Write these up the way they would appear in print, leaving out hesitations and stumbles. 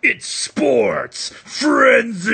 It's Sports Frenzy!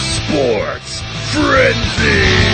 Sports Frenzy!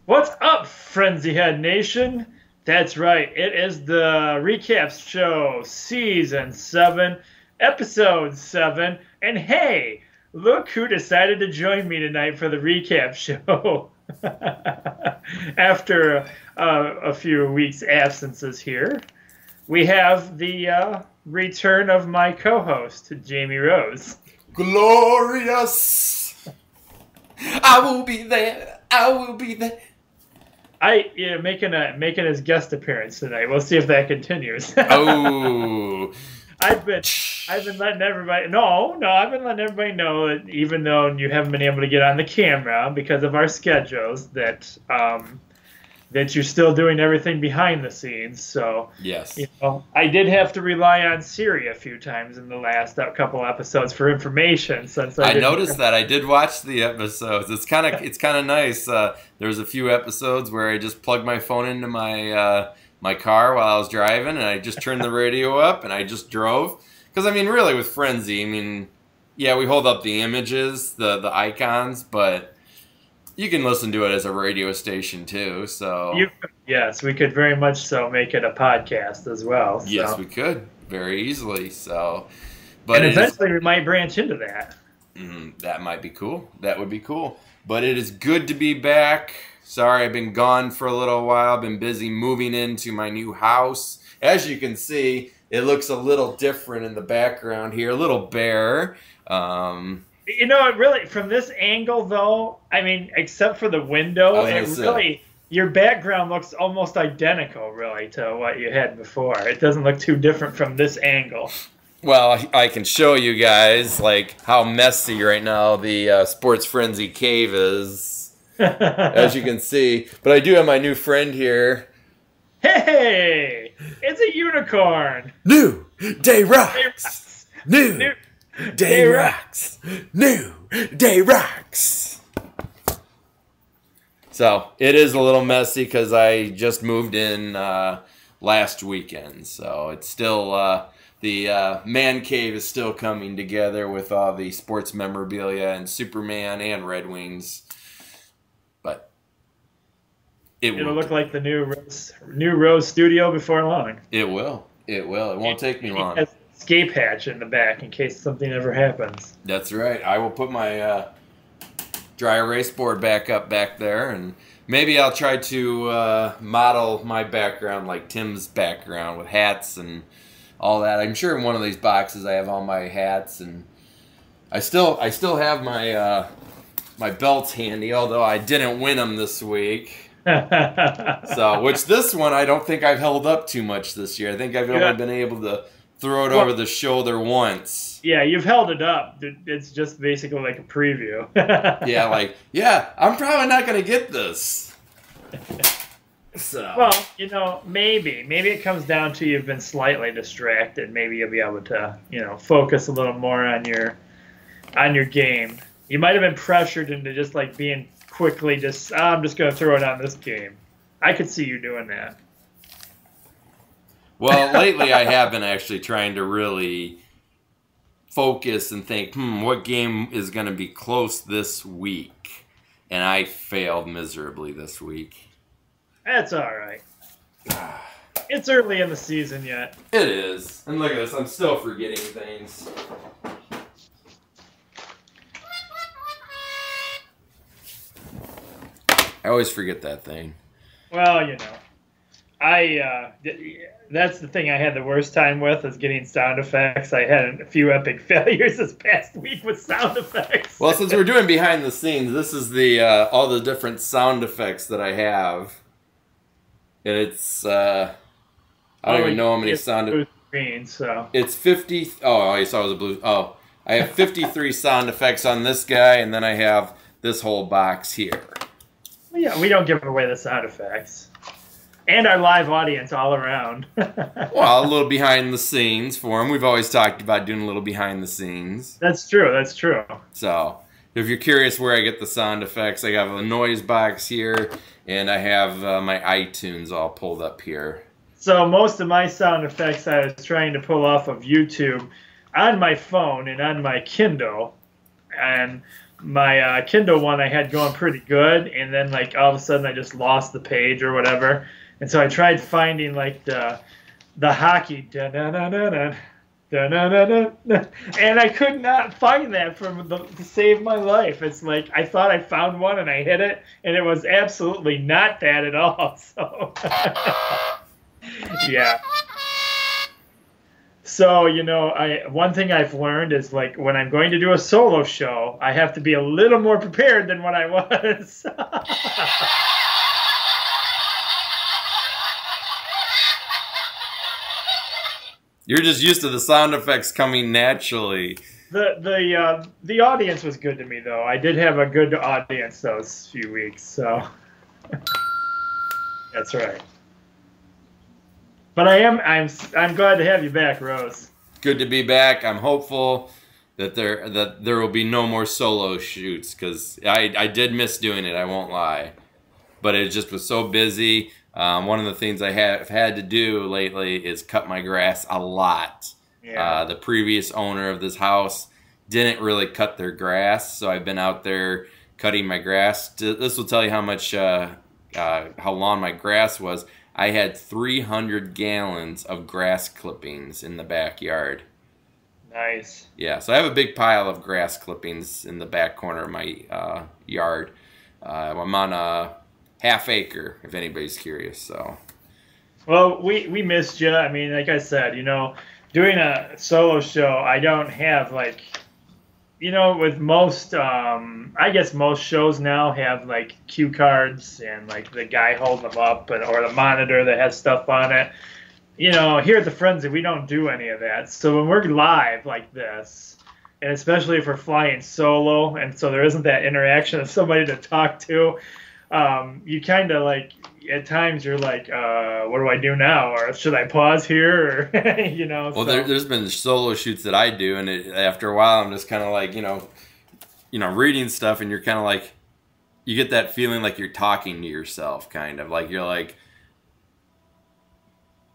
What's up, Frenzy Head Nation? That's right, it is the Recap Show, Season 7, Episode 7, and hey, look who decided to join me tonight for the Recap Show. After a few weeks' absences here, we have the return of my co-host, Jamie Rose. Glorious! I will be there, I will be there. Making his guest appearance tonight. We'll see if that continues. Oh, I've been letting everybody I've been letting everybody know that even though you haven't been able to get on the camera because of our schedules, that you're still doing everything behind the scenes. So yes, I did have to rely on Siri a few times in the last couple episodes for information. Since I noticed that I did watch the episodes. It's kind of nice. There was a few episodes where I just plugged my phone into my my car while I was driving, and I just turned the radio up and I just drove. Because I mean, really, with Frenzy, I mean, yeah, we hold up the images, the icons, but you can listen to it as a radio station too. So yes, we could very much so make it a podcast as well. So. Yes, we could very easily. So, but and eventually we might branch into that. That might be cool. That would be cool. But it is good to be back. Sorry, I've been gone for a little while. I've been busy moving into my new house. As you can see, it looks a little different in the background here, a little bare. Really, from this angle, though, I mean, except for the window, your background looks almost identical, really, to what you had before. It doesn't look too different from this angle. Well, I can show you guys, like, how messy right now the Sports Frenzy cave is, as you can see. But I do have my new friend here. Hey! It's a unicorn! New Day Rocks! New Day Rocks! New Day Rocks! So, it is a little messy because I just moved in last weekend. So, it's still, the man cave is still coming together with all the sports memorabilia and Superman and Red Wings. But it'll look like the new Rose studio before long. It will. It will. It won't take me long. escape hatch in the back in case something ever happens. That's right. I will put my dry erase board back up back there, and maybe I'll try to model my background like Tim's background with hats and all that. I'm sure in one of these boxes I have all my hats, and I still have my my belts handy, although I didn't win them this week. So, which this one I don't think I've held up too much this year. I think I've only been able to throw it over the shoulder once. Yeah, you've held it up. It's just basically like a preview. Yeah, I'm probably not going to get this. So. Well, you know, maybe it comes down to you've been slightly distracted. Maybe you'll be able to, you know, focus a little more on your game. You might have been pressured into just like being quickly just, I'm just going to throw it on this game. I could see you doing that. Well, lately I have been actually trying to really focus and think, what game is going to be close this week? And I failed miserably this week. That's all right. It's early in the season yet. It is. And look at this, I'm still forgetting things. I always forget that thing. Well, you know, that's the thing I had the worst time with is getting sound effects. I had a few epic failures this past week with sound effects. Well, since we're doing behind the scenes, this is the all the different sound effects that I have. And it's I don't even know how many sound effects. So. It's 50. Oh, I saw it was a blue. Oh, I have 53 sound effects on this guy, and then I have this whole box here. Yeah, we don't give away the sound effects. And our live audience all around. Well, a little behind the scenes for them. We've always talked about doing a little behind the scenes. That's true, that's true. So, if you're curious where I get the sound effects, I have a noise box here, and I have my iTunes all pulled up here. So, most of my sound effects I was trying to pull off of YouTube on my phone and on my Kindle. And my Kindle one I had going pretty good, and then like all of a sudden I just lost the page or whatever, and so I tried finding like the hockey da-na-na-na-na, da-na-na-na-na, and I could not find that to save my life. It's like I thought I found one and I hit it, and it was absolutely not that at all. So yeah. So, you know, one thing I've learned is, like, when I'm going to do a solo show, I have to be a little more prepared than what I was. You're just used to the sound effects coming naturally. The audience was good to me, though. I did have a good audience those few weeks, so that's right. But I'm glad to have you back, Rose. Good to be back. I'm hopeful that there will be no more solo shoots, because I did miss doing it. I won't lie, but it just was so busy. One of the things I have had to do lately is cut my grass a lot. Yeah. The previous owner of this house didn't really cut their grass, so I've been out there cutting my grass. This will tell you how much how long my grass was. I had 300 gallons of grass clippings in the backyard. Nice. Yeah, so I have a big pile of grass clippings in the back corner of my yard. I'm on a half acre, if anybody's curious. So. Well, we missed you. I mean, like I said, you know, doing a solo show, I don't have like, you know, with most, I guess most shows now have like cue cards and like the guy holding them up, or the monitor that has stuff on it. You know, here at the Frenzy, we don't do any of that. So when we're live like this, and especially if we're flying solo, and so there isn't that interaction of somebody to talk to, you kind of like, at times you're like, what do I do now? Or should I pause here? Or, you know. Well, so. There's been solo shoots that I do, and after a while, I'm just kind of like, you know, reading stuff, and you're kind of like, you get that feeling like you're talking to yourself, kind of like you're like,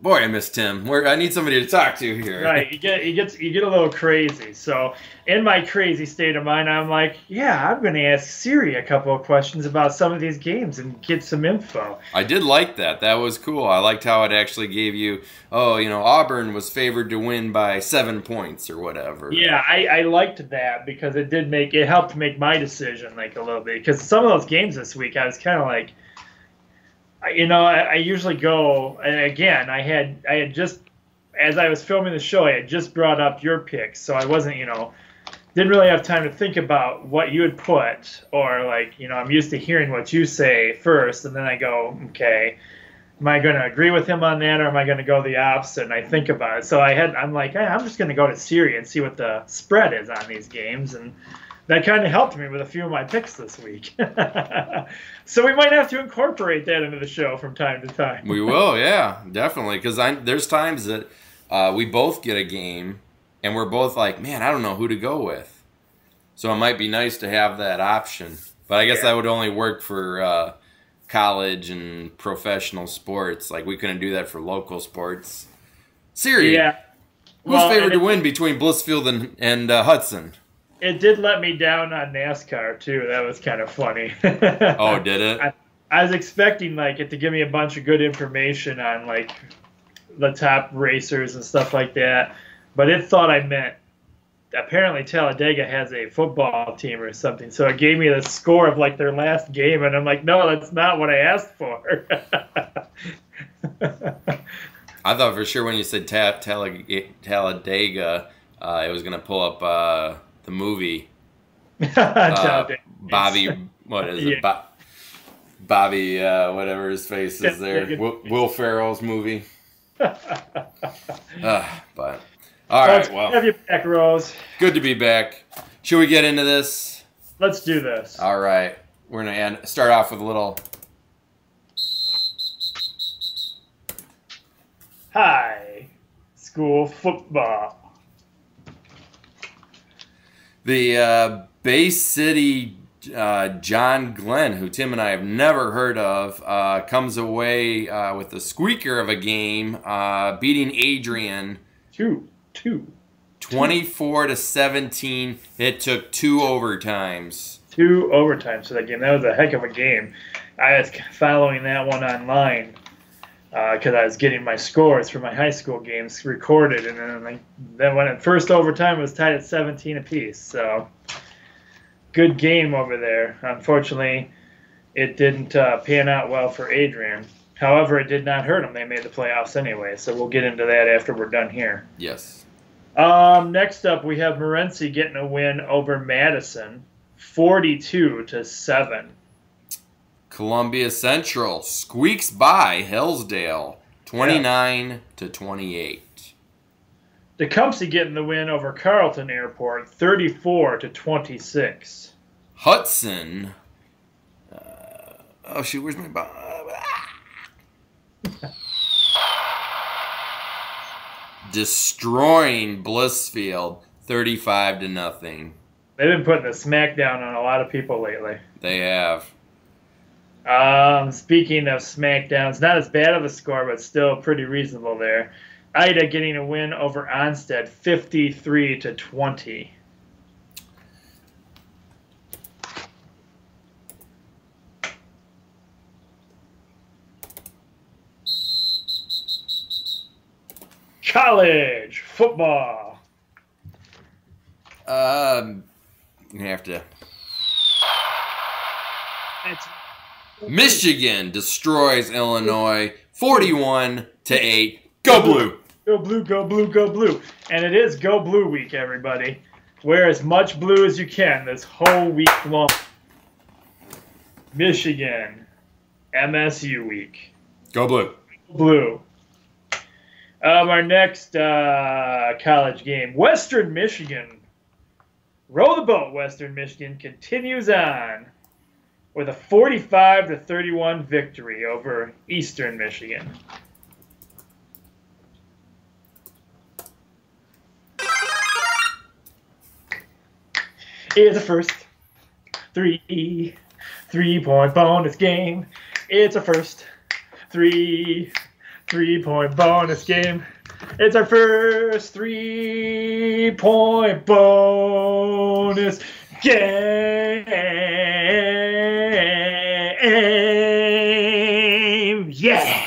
Boy, I miss Tim. I need somebody to talk to here. Right, you get a little crazy. So in my crazy state of mind, I'm like, yeah, I'm going to ask Siri a couple of questions about some of these games and get some info. I did like that. That was cool. I liked how it actually gave you, Auburn was favored to win by 7 points or whatever. Yeah, I liked that because it helped make my decision like a little bit. Because some of those games this week, I was kind of like, I usually go, and again, I had just, as I was filming the show, I had just brought up your picks, so I wasn't, didn't really have time to think about what you had put, or like, I'm used to hearing what you say first, and then I go, okay, am I going to agree with him on that, or am I going to go the opposite? And I think about it. So I'm like, hey, I'm just going to go to Siri and see what the spread is on these games, and that kind of helped me with a few of my picks this week. So we might have to incorporate that into the show from time to time. We will, yeah, definitely. Because there's times that we both get a game, and we're both like, man, I don't know who to go with. So it might be nice to have that option. But I guess that would only work for college and professional sports. Like, we couldn't do that for local sports. Siri, who's favored to win between Blissfield and Hudson? It did let me down on NASCAR, too. That was kind of funny. Oh, did it? I was expecting it to give me a bunch of good information on, the top racers and stuff like that. But it thought I meant, apparently Talladega has a football team or something. So it gave me the score of, their last game. And I'm like, no, that's not what I asked for. I thought for sure when you said Talladega, it was going to pull up the movie. Bobby, what is it? Bobby, whatever his face is there. Will Ferrell's movie. But all right, well. Have you back, Rose? Good to be back. Should we get into this? Let's do this. All right. We're going to start off with a little... High school football. The Bay City John Glenn, who Tim and I have never heard of, comes away with a squeaker of a game, beating Adrian 24-17. It took 2 overtimes. 2 overtimes for that game. That was a heck of a game. I was following that one online because I was getting my scores for my high school games recorded, and then when it first overtime, it was tied at 17 apiece. So good game over there. Unfortunately, it didn't pan out well for Adrian. However, it did not hurt them. They made the playoffs anyway, so we'll get into that after we're done here. Yes. Next up, we have Morenci getting a win over Madison, 42-7. Columbia Central squeaks by Hillsdale, 29-28. Tecumseh getting the win over Carleton Airport, 34-26. Hudson. Where's my ball? Destroying Blissfield, 35-0. They've been putting the smackdown on a lot of people lately. They have. Speaking of smackdowns, not as bad of a score, but still pretty reasonable there. Ida getting a win over Onstead, 53-20. College football. You have to. Michigan destroys Illinois, 41-8. Go Blue! Go Blue, go Blue, go Blue. And it is Go Blue week, everybody. Wear as much blue as you can this whole week long. Michigan, MSU week. Go Blue. Blue. Our next college game, Western Michigan. Row the boat, Western Michigan continues on with a 45-31 victory over Eastern Michigan. It's a first 3-point bonus game. It's a first 3 3-point bonus game. It's our first 3-point bonus game. Yeah.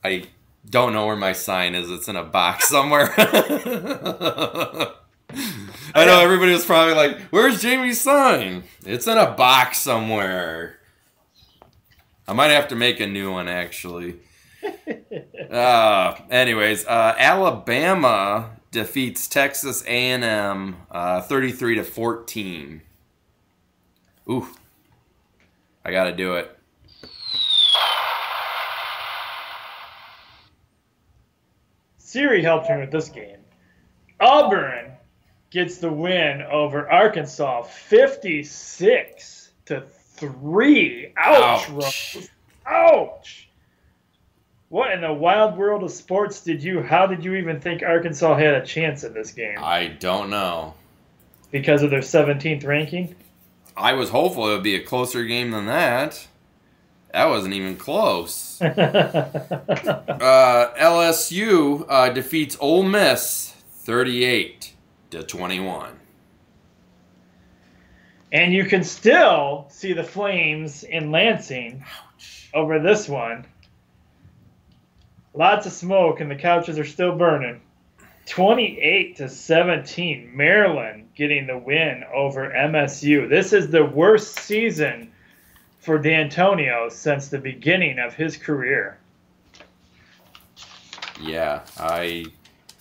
I don't know where my sign is. It's in a box somewhere. I know everybody was probably like, where's Jamie's sign? It's in a box somewhere. I might have to make a new one, actually. Anyways, Alabama defeats Texas A&M 33-14. Ooh. I got to do it. Siri helped me with this game. Auburn gets the win over Arkansas 56-3. Ouch, Rose. Ouch. What in the wild world of sports how did you even think Arkansas had a chance in this game? I don't know. Because of their 17th ranking? I was hopeful it would be a closer game than that. That wasn't even close. LSU defeats Ole Miss 38-21. And you can still see the flames in Lansing over this one. Lots of smoke and the couches are still burning. 28-17. Maryland getting the win over MSU. This is the worst season for D'Antonio since the beginning of his career. Yeah,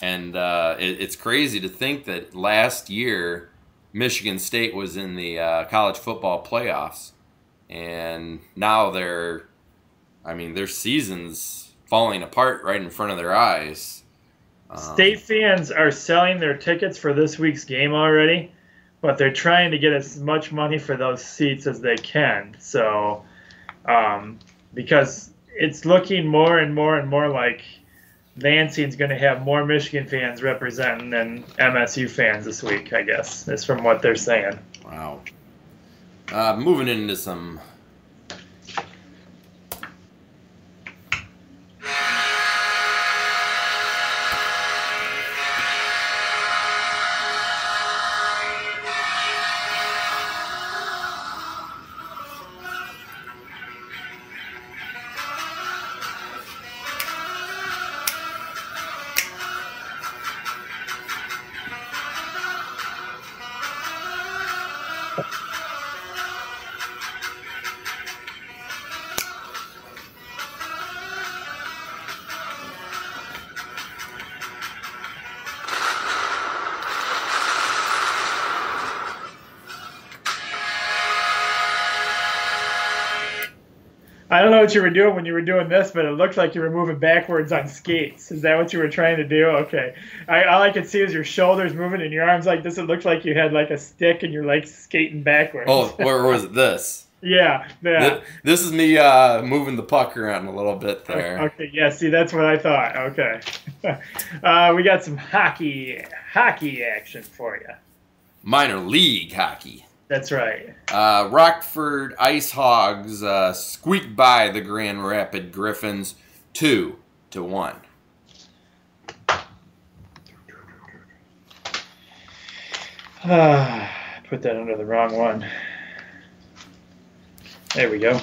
it's crazy to think that last year Michigan State was in the college football playoffs, and now their season's falling apart right in front of their eyes. State fans are selling their tickets for this week's game already, but they're trying to get as much money for those seats as they can. So, because it's looking more and more and more like Lansing's going to have more Michigan fans representing than MSU fans this week, I guess. That's from what they're saying. Wow. Moving into some... I don't know what you were doing when you were doing this, but it looked like you were moving backwards on skates. Is that what you were trying to do? Okay. All I could see is your shoulders moving and your arms like this. It looked like you had like a stick and you're like skating backwards. Oh, where was it? This? Yeah. This is me moving the puck around a little bit there. Okay, yeah, see, that's what I thought. Okay. We got some hockey action for you. Minor league hockey. That's right. Rockford Ice Hogs squeaked by the Grand Rapid Griffins 2-1. Put that under the wrong one. There we go.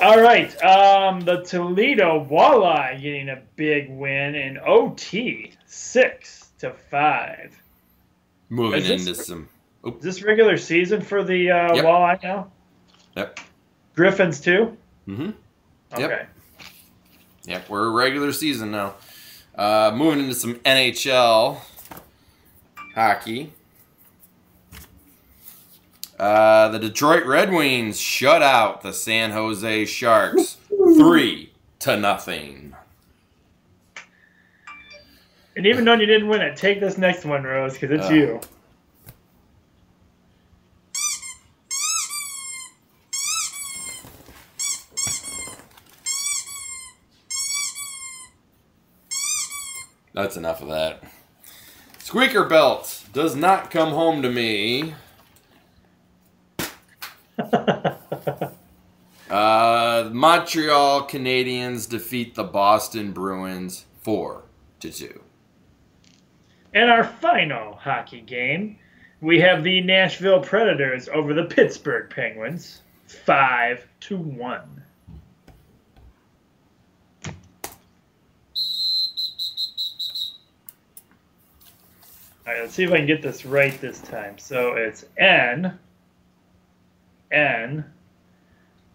All right. The Toledo Walleye getting a big win in OT, 6-5. Moving into some... Is this regular season for the Walleye now? Yep. Griffins too? Mm-hmm. Okay. Yep, we're regular season now. Moving into some NHL hockey. The Detroit Red Wings shut out the San Jose Sharks 3-0. And even though you didn't win it, take this next one, Rose, because it's you. That's enough of that. Squeaker Belt does not come home to me. Montreal Canadiens defeat the Boston Bruins 4-2. In our final hockey game, we have the Nashville Predators over the Pittsburgh Penguins 5-1. All right, let's see if I can get this right this time. So it's N,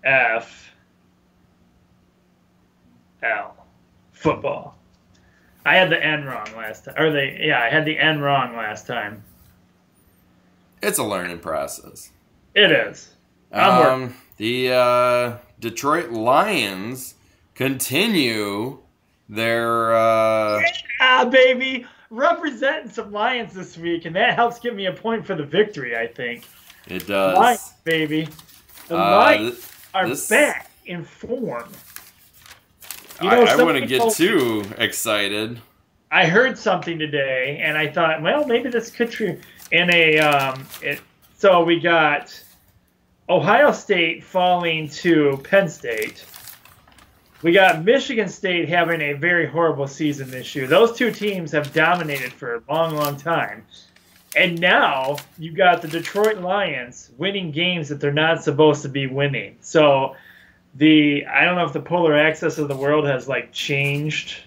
F, L. Football. I had the N wrong last time. I had the N wrong last time. It's a learning process. It is. The Detroit Lions continue their... baby! Representing some Lions this week, and that helps give me a point for the victory, I think. It does. Lions, baby. The Lions are back in form. I wouldn't get too excited. I heard something today, and I thought, well, maybe this could true. So we got Ohio State falling to Penn State. We got Michigan State having a very horrible season this year. Those two teams have dominated for a long, long time. And now you got the Detroit Lions winning games that they're not supposed to be winning. So I don't know if the polar axis of the world has changed,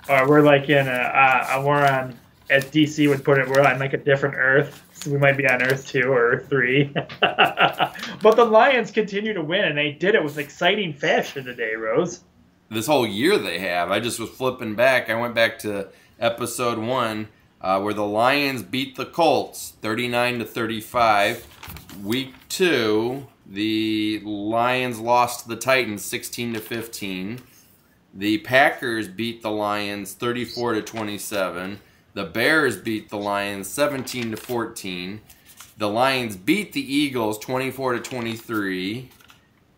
or we're we're on, as DC would put it, we're on a different Earth. So we might be on Earth 2 or Earth 3. But the Lions continue to win, and they did it with exciting fashion today, Rose. This whole year they have. I just was flipping back. I went back to episode 1 where the Lions beat the Colts 39-35. Week 2, the Lions lost to the Titans 16-15. The Packers beat the Lions 34-27. The Bears beat the Lions 17-14. The Lions beat the Eagles 24-23.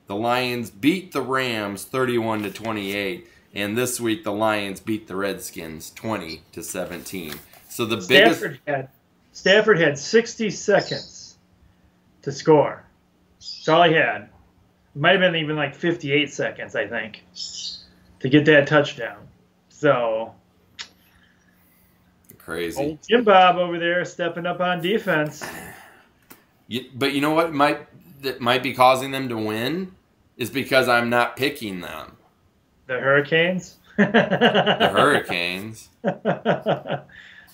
The Lions beat the Rams 31-28. And this week the Lions beat the Redskins 20-17. So the Stafford had 60 seconds to score. That's all he had. It might have been even 58 seconds, I think, to get that touchdown. So crazy. Old Jim Bob over there stepping up on defense. But you know what that might be causing them to win is because I'm not picking them. The Hurricanes? The Hurricanes.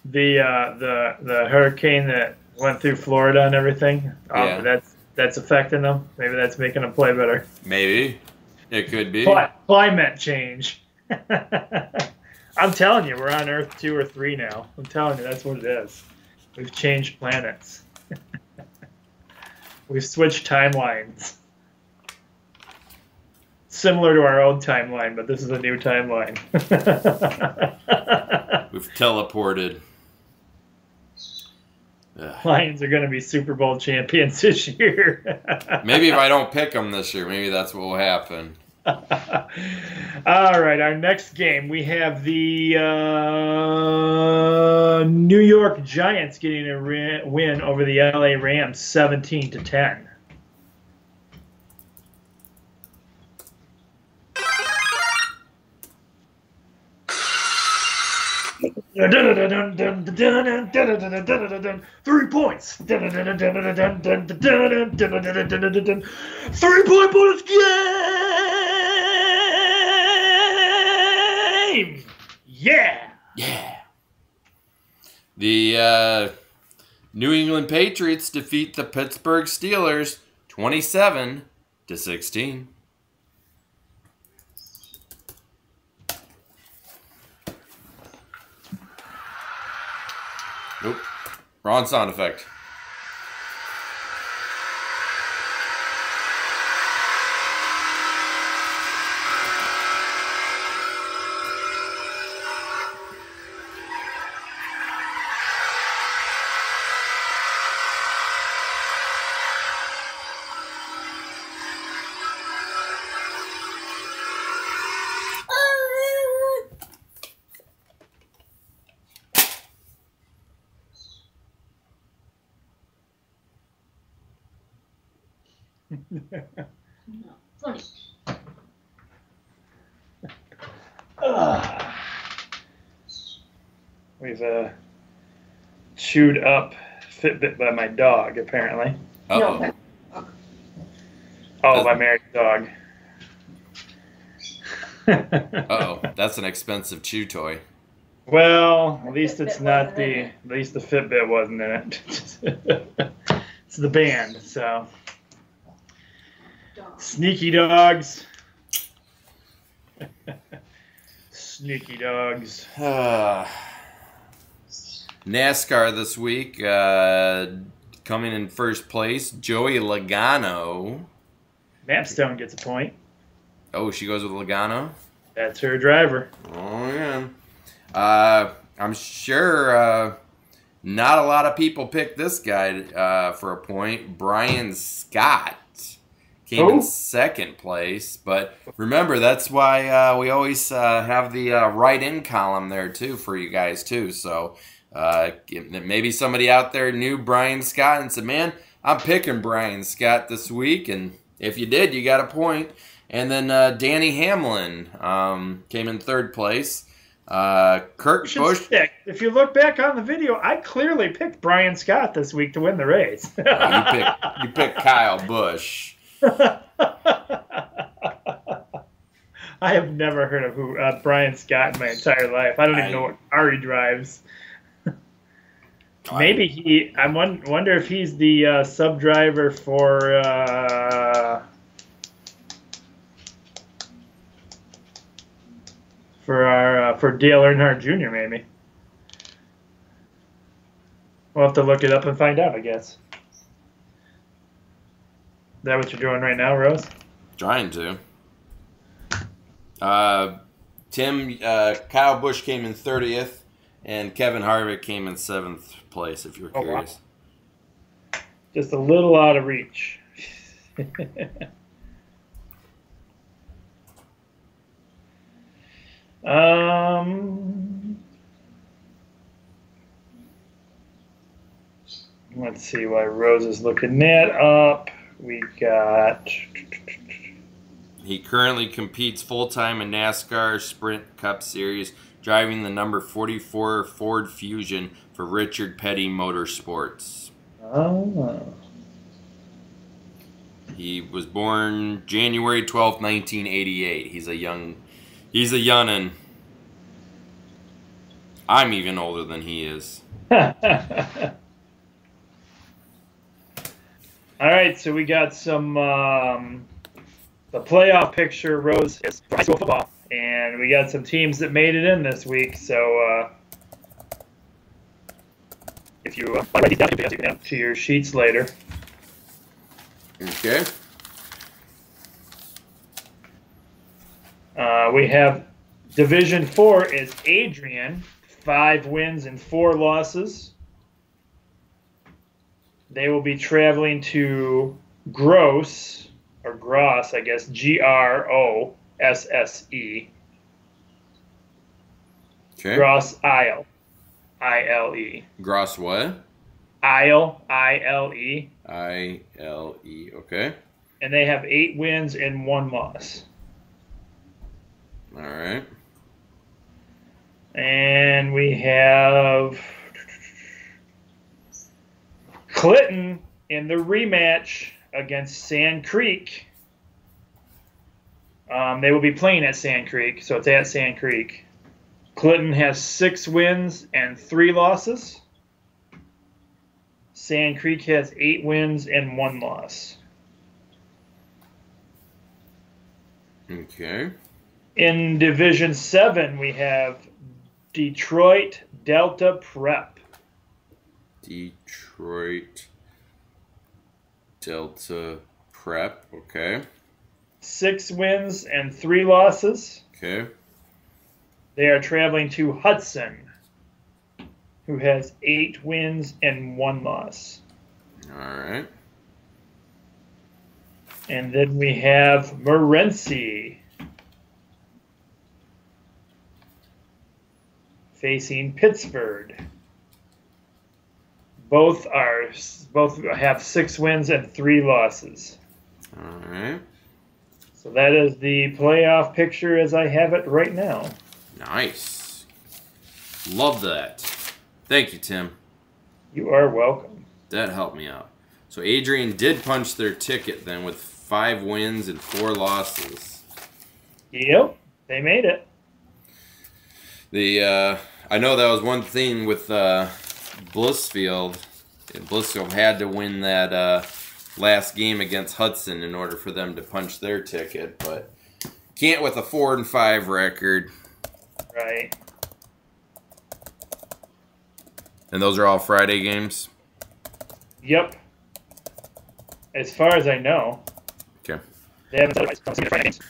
The hurricane that went through Florida and everything. Yeah. That's affecting them. Maybe that's making them play better. Maybe. It could be. Climate change. I'm telling you, we're on Earth 2 or 3 now. I'm telling you, that's what it is. We've changed planets. We've switched timelines. Similar to our old timeline, but this is a new timeline. We've teleported. Lions are going to be Super Bowl champions this year. Maybe if I don't pick them this year, maybe that's what will happen. All right, our next game, we have the New York Giants getting a win over the LA Rams 17-10. Three points. 3-point bonus game. Yeah. The New England Patriots defeat the Pittsburgh Steelers 27-16. Nope. Wrong sound effect. No, funny. We've chewed up Fitbit by my dog, apparently. Uh-oh. No, Oh, my married dog. Uh-oh. That's an expensive chew toy. Well, at least it's Fitbit not wasn't the. in it. At least the Fitbit wasn't in it. It's the band. So dog. sneaky dogs. Sneaky dogs. NASCAR this week, coming in first place, Joey Logano. Mapstone gets a point. Oh, she goes with Logano? That's her driver. Oh, yeah. I'm sure not a lot of people picked this guy for a point. Brian Scott came in Who? second place. But remember, that's why we always have the write-in column there, too, for you guys, too. So maybe somebody out there knew Brian Scott and said, man, I'm picking Brian Scott this week. And if you did, you got a point. And then Danny Hamlin came in third place. Kurt Busch. If you look back on the video, I clearly picked Brian Scott this week to win the race. You picked Kyle Busch. I have never heard of Brian Scott in my entire life. I don't even know what car he drives. Maybe I wonder if he's the sub driver for Dale Earnhardt Jr. Maybe. We'll have to look it up and find out, I guess. Is that what you're doing right now, Rose? Trying to. Kyle Busch came in 30th, and Kevin Harvick came in 7th place, if you were curious. Wow. Just a little out of reach. Let's see why Rose is looking that up. We got. He currently competes full-time in NASCAR Sprint Cup Series, driving the number 44 Ford Fusion for Richard Petty Motorsports. Oh. He was born January 12th, 1988. He's a young'un. I'm even older than he is. All right, so we got some the playoff picture. Rose is high school football, and we got some teams that made it in this week. So if you write these down, you can add to your sheets later. Okay. We have Division 4 is Adrian, 5 wins and 4 losses. They will be traveling to Gross, or Gross, I guess, Grosse. Okay. Gross Isle, I-L-E. Gross what? Isle, I-L-E. I-L-E, okay. And they have 8 wins and 1 loss. All right. And we have Clinton in the rematch against Sand Creek. They will be playing at Sand Creek, so it's at Sand Creek. Clinton has 6 wins and 3 losses. Sand Creek has 8 wins and 1 loss. Okay. In Division 7, we have Detroit Delta Prep. Detroit Delta Prep, okay. 6 wins and 3 losses. Okay. They are traveling to Hudson, who has 8 wins and 1 loss. All right. And then we have Morenci facing Pittsburgh. Both have 6 wins and 3 losses. All right. So that is the playoff picture as I have it right now. Nice. Love that. Thank you, Tim. You are welcome. That helped me out. So Adrian did punch their ticket then with 5 wins and 4 losses. Yep, they made it. I know that was one thing with Blissfield. Blissfield had to win that last game against Hudson in order for them to punch their ticket, but can't with a 4-5 record. Right. And those are all Friday games? Yep. As far as I know. Okay. They haven't said otherwise. Don't see the Friday games.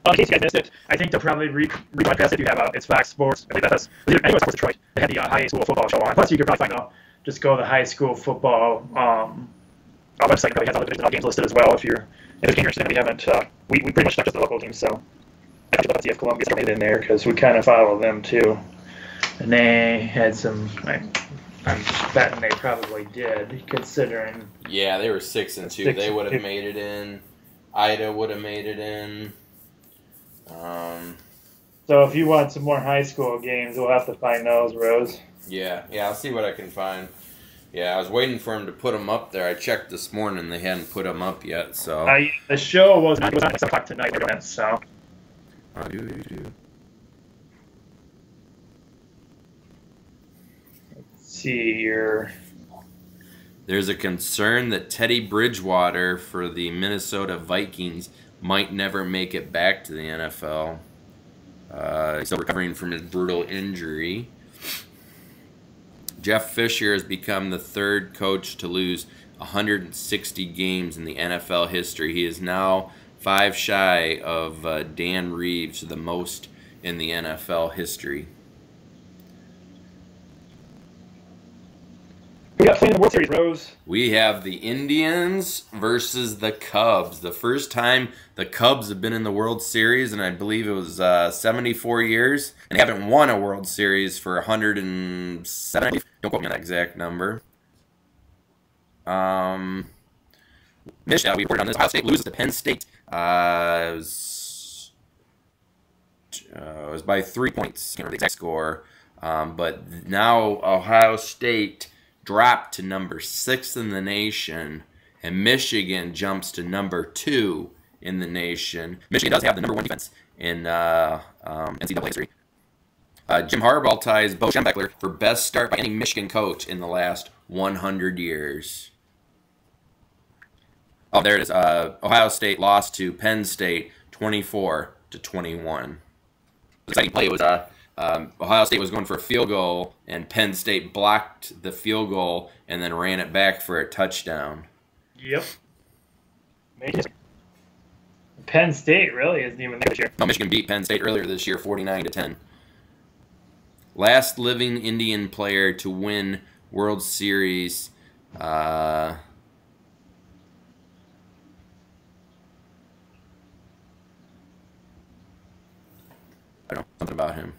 In case you guys missed it, I think they'll probably rebroadcast it if you have it's Fox Sports. I believe that's anyway, Sports Detroit. They had the high school football show on. Plus, you could probably find out. Just go to the high school football website. Probably has all the divisional games listed as well. If you're interested, we haven't. We pretty much stuck to the local teams, so I think CF Columbia made it in there because we kind of follow them too. And they had some. I'm betting they probably did, considering. Yeah, they were 6-2. They would have made it in. Ida would have made it in. So if you want some more high school games, we'll have to find those, Rose. Yeah, I'll see what I can find. Yeah, I was waiting for him to put them up there. I checked this morning; they hadn't put them up yet. So the show was on at 7 o'clock tonight. So. See here. There's a concern that Teddy Bridgewater for the Minnesota Vikings might never make it back to the NFL. He's still recovering from his brutal injury. Jeff Fisher has become the 3rd coach to lose 160 games in the NFL history. He is now 5 shy of Dan Reeves, the most in the NFL history. We got playing the World Series, Rose. We have the Indians versus the Cubs. The first time the Cubs have been in the World Series, and I believe it was 74 years. And they haven't won a World Series for 170. Don't quote me on that exact number. Michigan, we reported on this. Ohio State loses to Penn State. It was by 3 points. Can't remember the exact score. But now Ohio State dropped to number 6 in the nation, and Michigan jumps to number 2 in the nation. Michigan does have the number 1 defense in NCAA history. Jim Harbaugh ties Bo Schembechler for best start by any Michigan coach in the last 100 years. Oh, there it is. Ohio State lost to Penn State 24-21. The exciting play was Ohio State was going for a field goal, and Penn State blocked the field goal and then ran it back for a touchdown. Yep. Penn State really isn't even there this year. No, Michigan beat Penn State earlier this year, 49-10. Last living Indian player to win World Series. I don't know, something about him.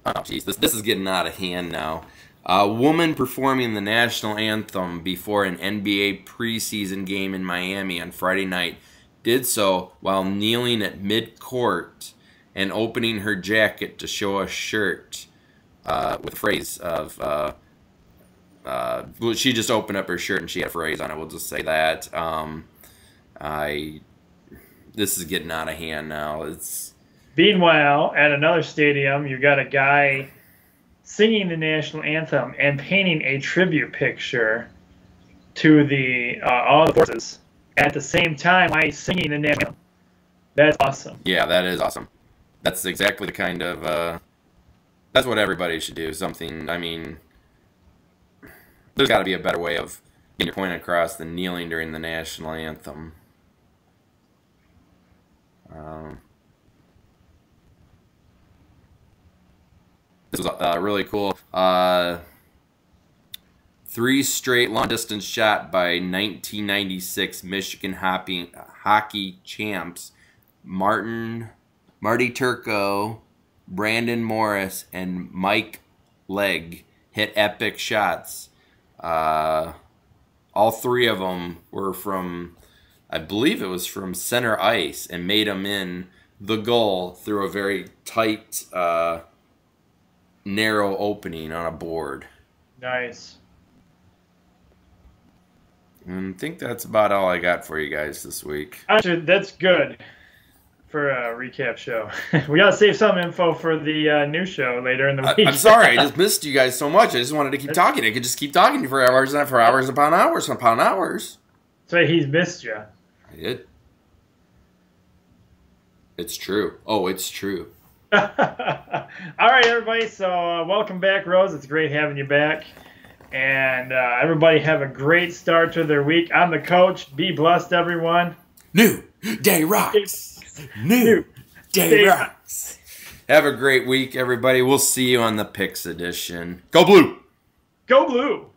Oh, jeez, this is getting out of hand now. A woman performing the national anthem before an NBA preseason game in Miami on Friday night did so while kneeling at mid-court and opening her jacket to show a shirt with a phrase of... she just opened up her shirt and she had a phrase on it. We'll just say that. This is getting out of hand now. Meanwhile, at another stadium, you got a guy singing the national anthem and painting a tribute picture to the all the forces at the same time while he's singing the national anthem. That's awesome. Yeah, that is awesome. That's exactly the kind of that's what everybody should do. Something. I mean, there's got to be a better way of getting your point across than kneeling during the national anthem. This was really cool. 3 straight long-distance shot by 1996 Michigan hockey champs Marty Turco, Brandon Morris, and Mike Legg hit epic shots. All 3 of them were from, I believe it was from center ice, and made him in the goal through a very tight, narrow opening on a board. Nice. And I think that's about all I got for you guys this week. Actually, that's good for a recap show. We got to save some info for the new show later in the week. I'm sorry, I just missed you guys so much. I just wanted to keep talking. I could just keep talking to you for hours upon hours. So he's missed you. I did. It's true. Oh, it's true. All right, everybody. So welcome back, Rose. It's great having you back. And everybody have a great start to their week. I'm the coach. Be blessed, everyone. New Day Rocks. New Day Rocks. Have a great week, everybody. We'll see you on the Picks edition. Go Blue. Go Blue.